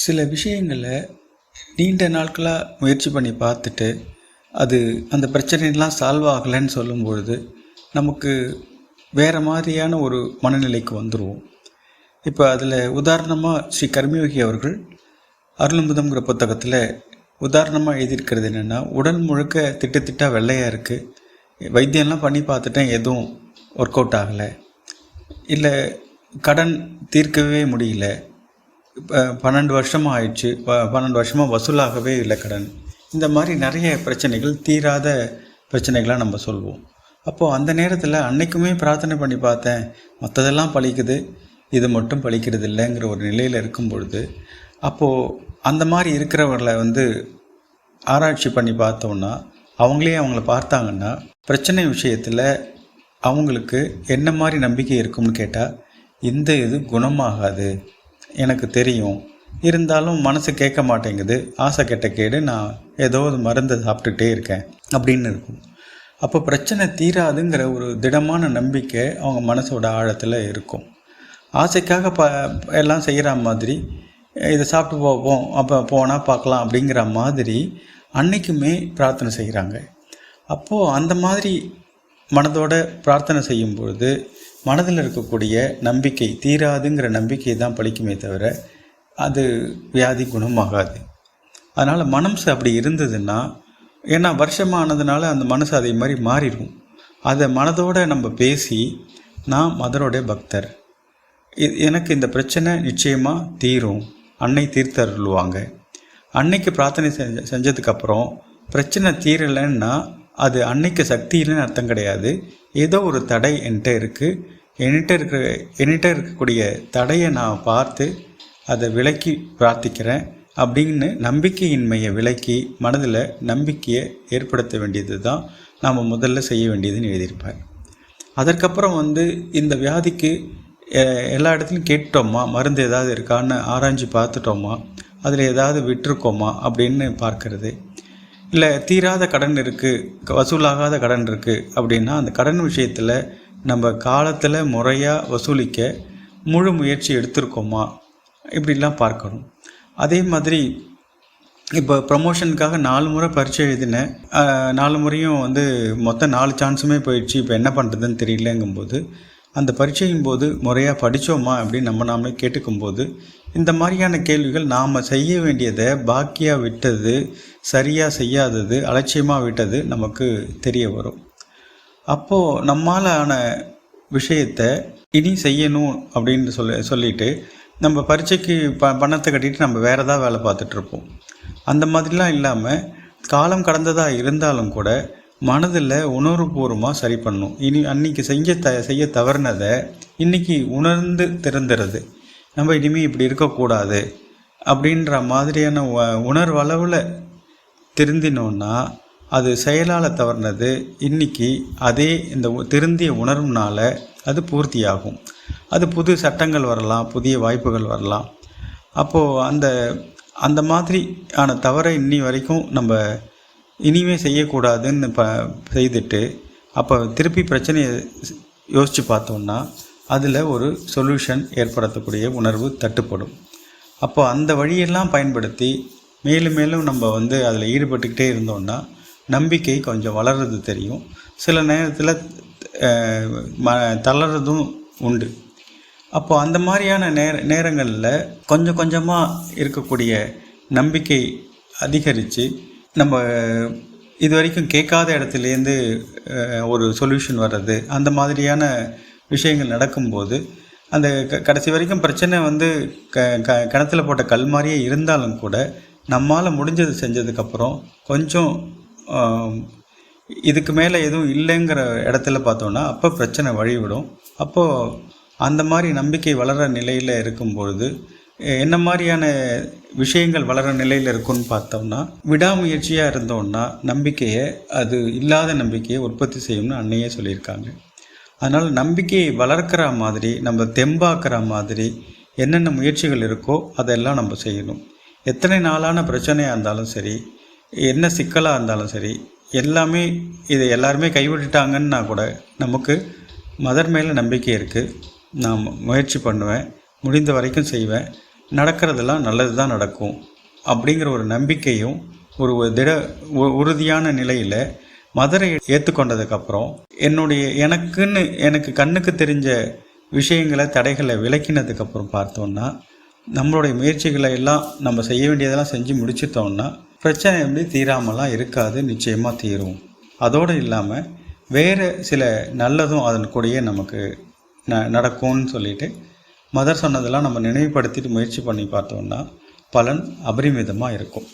சில விஷயங்களை நீண்ட நாட்களாக முயற்சி பண்ணி பார்த்துட்டு அது அந்த பிரச்சனைலாம் சால்வ் ஆகலைன்னு சொல்லும்பொழுது நமக்கு வேறு மாதிரியான ஒரு மனநிலைக்கு வந்துடுவோம். இப்போ அதில் உதாரணமாக ஸ்ரீ கர்மயோகி அவர்கள் அருளம்புதம்ங்கிற புத்தகத்தில் உதாரணமாக எழுதியிருக்கிறது என்னென்னா, உடல் முழுக்க திட்டாக வெள்ளையாக இருக்குது, வைத்தியம்லாம் பண்ணி பார்த்துட்டேன், எதுவும் ஒர்க் அவுட் ஆகலை, இல்லை கடன் தீர்க்கவே முடியல, 12 வருஷமாக ஆயிடுச்சு, 12 வருஷமாக வசூலாகவே இல்லை கடன். இந்த மாதிரி நிறைய பிரச்சனைகள், தீராத பிரச்சனைகளாக நம்ம சொல்வோம். அப்போது அந்த நேரத்தில் அன்னைக்குமே பிரார்த்தனை பண்ணி பார்த்தேன், மற்றதெல்லாம் பழிக்குது, இது மட்டும் பழிக்கிறது இல்லைங்கிற ஒரு நிலையில் இருக்கும் பொழுது, அப்போது அந்த மாதிரி இருக்கிறவர்களை ஆராய்ச்சி பண்ணி பார்த்தோன்னா, அவங்கள பார்த்தாங்கன்னா பிரச்சனை விஷயத்தில் அவங்களுக்கு என்ன மாதிரி நம்பிக்கை இருக்கும்னு கேட்டால், இது குணமாகாது, எனக்கு தெரியும், இருந்தாலும் மனசு கேட்க மாட்டேங்குது, ஆசை கெட்ட கேடு, நான் ஏதோ ஒரு மருந்தை சாப்பிட்டுக்கிட்டே இருக்கேன் அப்படின்னு இருக்கும். அப்போ பிரச்சனை தீராதுங்கிற ஒரு திடமான நம்பிக்கை அவங்க மனசோட ஆழத்தில் இருக்கும். ஆசைக்காக எல்லாம் செய்கிற மாதிரி, இதை சாப்பிட்டு போவோம், அப்போ போனால் பார்க்கலாம் அப்படிங்கிற மாதிரி அன்னைக்குமே பிரார்த்தனை செய்கிறாங்க. அப்போது அந்த மாதிரி மனதோட பிரார்த்தனை செய்யும்பொழுது மனதில் இருக்கக்கூடிய நம்பிக்கை, தீராதுங்கிற நம்பிக்கை தான் பலிக்குமே தவிர அது வியாதி குணமாகாது. அதனால் மனசு அப்படி இருந்ததுன்னா, ஏன்னா வருஷமானதுனால அந்த மனசு அதே மாதிரி மாறிடும். அதை மனதோடு நம்ம பேசி, நான் மதரோடைய பக்தர், எனக்கு இந்த பிரச்சனை நிச்சயமாக தீரும், அன்னை தீர்த்தருள்வாங்க. அன்னைக்கு பிரார்த்தனை செஞ்சதுக்கப்புறம் பிரச்சனை தீரலைன்னா அது அன்னைக்கு சக்தி இல்லைன்னு அர்த்தம் கிடையாது. ஏதோ ஒரு தடை என்கிட்ட இருக்குது, என்கிட்ட இருக்கக்கூடிய தடையை நான் பார்த்து அதை விலக்கி பிரார்த்திக்கிறேன் அப்படின்னு நம்பிக்கையின்மையை விலக்கி மனதில் நம்பிக்கையை ஏற்படுத்த வேண்டியது தான் நாம் முதல்ல செய்ய வேண்டியதுன்னு எழுதியிருப்பார். அதற்கப்புறம் இந்த வியாதிக்கு எல்லா இடத்துலையும் கேட்டோமா, மருந்து ஏதாவது இருக்கான்னு ஆராய்ச்சி பார்த்துட்டோமா, அதில் ஏதாவது விட்டுருக்கோமா அப்படின்னு பார்க்கறது. இல்லை தீராத கடன் இருக்குது, வசூலாகாத கடன் இருக்குது அப்படின்னா அந்த கடன் விஷயத்தில் நம்ம காலத்தில் முறையாக வசூலிக்க முழு முயற்சி எடுத்திருக்கோமா, இப்படிலாம் பார்க்கணும். அதே மாதிரி இப்போ ப்ரமோஷனுக்காக 4 முறை பரீட்சை எழுதினேன், 4 முறையும் மொத்தம் 4 சான்ஸுமே போயிடுச்சு, இப்போ என்ன பண்ணுறதுன்னு தெரியலங்கும்போது அந்த பரீட்சையின் போது முறையாக படித்தோமா அப்படின்னு நாமளே கேட்டுக்கும்போது இந்த மாதிரியான கேள்விகள், நாம் செய்ய வேண்டியதை பாக்கியாக விட்டது, சரியாக செய்யாதது, அலட்சியமாக விட்டது நமக்கு தெரிய வரும். அப்போது நம்மால் ஆன விஷயத்தை இனி செய்யணும் அப்படின்னு சொல்லிட்டு நம்ம பரீட்சைக்கு பணத்தை கட்டிட்டு நம்ம வேறு ஏதாவது வேலை பார்த்துட்ருப்போம். அந்த மாதிரிலாம் இல்லாமல் காலம் கடந்ததாக இருந்தாலும் கூட மனதில் உணர்வுபூர்வமாக சரி பண்ணணும். அன்றைக்கி செய்ய தவறினதை இன்றைக்கி உணர்ந்து திறந்துடுறது, நம்ம இனிமேல் இப்படி இருக்கக்கூடாது அப்படின்ற மாதிரியான உணர்வளவில் திருந்தினோன்னா அது செயலால் தவறினது இன்றைக்கி அதே இந்த திருந்திய உணர்வுனால அது பூர்த்தியாகும். அது புது சட்டங்கள் வரலாம், புதிய வாய்ப்புகள் வரலாம். அப்போது அந்த மாதிரி ஆன தவறை இன்னி வரைக்கும் நம்ம இனிமே செய்யக்கூடாதுன்னு செய்துட்டு அப்போ திருப்பி பிரச்சனையை யோசித்து பார்த்தோன்னா அதில் ஒரு சொல்யூஷன் ஏற்படுத்தக்கூடிய உணர்வு தட்டுப்படும். அப்போ அந்த வழியெல்லாம் பயன்படுத்தி மேலும் மேலும் நம்ம அதில் ஈடுபட்டுக்கிட்டே இருந்தோன்னா நம்பிக்கை கொஞ்சம் வளர்றது தெரியும். சில நேரத்தில் தளர்றதும் உண்டு. அப்போது அந்த மாதிரியான நேரங்களில் கொஞ்சம் கொஞ்சமாக இருக்கக்கூடிய நம்பிக்கை அதிகரித்து நம்ம இது வரைக்கும் கேட்காத இடத்துலேருந்து ஒரு சொல்யூஷன் வர்றது, அந்த மாதிரியான விஷயங்கள் நடக்கும்போது அந்த கடைசி வரைக்கும் பிரச்சனை கிணத்துல போட்ட கல் மாதிரியே இருந்தாலும் கூட நம்மால் முடிஞ்சது செஞ்சதுக்கப்புறம் கொஞ்சம் இதுக்கு மேலே எதுவும் இல்லைங்கிற இடத்துல பார்த்தோன்னா அப்போ பிரச்சனை வழிவிடும். அப்போது அந்த மாதிரி நம்பிக்கை வளர நிலையில் இருக்கும்பொழுது என்ன மாதிரியான விஷயங்கள் வளர நிலையில் இருக்குன்னு பார்த்தோம்னா, விடாமுயற்சியாக இருந்தோன்னா நம்பிக்கையை, அது இல்லாத நம்பிக்கையை உற்பத்தி செய்யும்னு அன்னையே சொல்லியிருக்காங்க. அதனால் நம்பிக்கையை வளர்க்குற மாதிரி, நம்ம தெம்பாக்குற மாதிரி என்னென்ன முயற்சிகள் இருக்கோ அதெல்லாம் நம்ம செய்யணும். எத்தனை நாளான பிரச்சனையாக இருந்தாலும் சரி, என்ன சிக்கலாக இருந்தாலும் சரி, எல்லாமே இதை எல்லாருமே கைவிட்டுட்டாங்கன்னா கூட நமக்கு மதர் மேலே நம்பிக்கை இருக்குது. நான் முயற்சி பண்ணுவேன், முடிந்த வரைக்கும் செய்வேன், நடக்கிறதெல்லாம் நல்லது தான் நடக்கும் அப்படிங்கிற ஒரு நம்பிக்கையும் ஒரு உறுதியான நிலையில் மதரை ஏற்றுக்கொண்டதுக்கப்புறம் எனக்கு கண்ணுக்கு தெரிஞ்ச விஷயங்களை தடைகளை விளக்கினதுக்கப்புறம் பார்த்தோன்னா நம்மளுடைய முயற்சிகளை எல்லாம் நம்ம செய்ய வேண்டியதெல்லாம் செஞ்சு முடிச்சிட்டோம்னா பிரச்சனை எப்படி தீராமலாம் இருக்காது, நிச்சயமாக தீரும். அதோடு இல்லாமல் வேறு சில நல்லதும் அதன் கூடயே நமக்கு நடக்கும்னு சொல்லிட்டு மதர் சொன்னதெல்லாம் நம்ம நினைவுபடுத்திட்டு முயற்சி பண்ணி பார்த்தோம்னா பலன் அபரிமிதமாக இருக்கும்.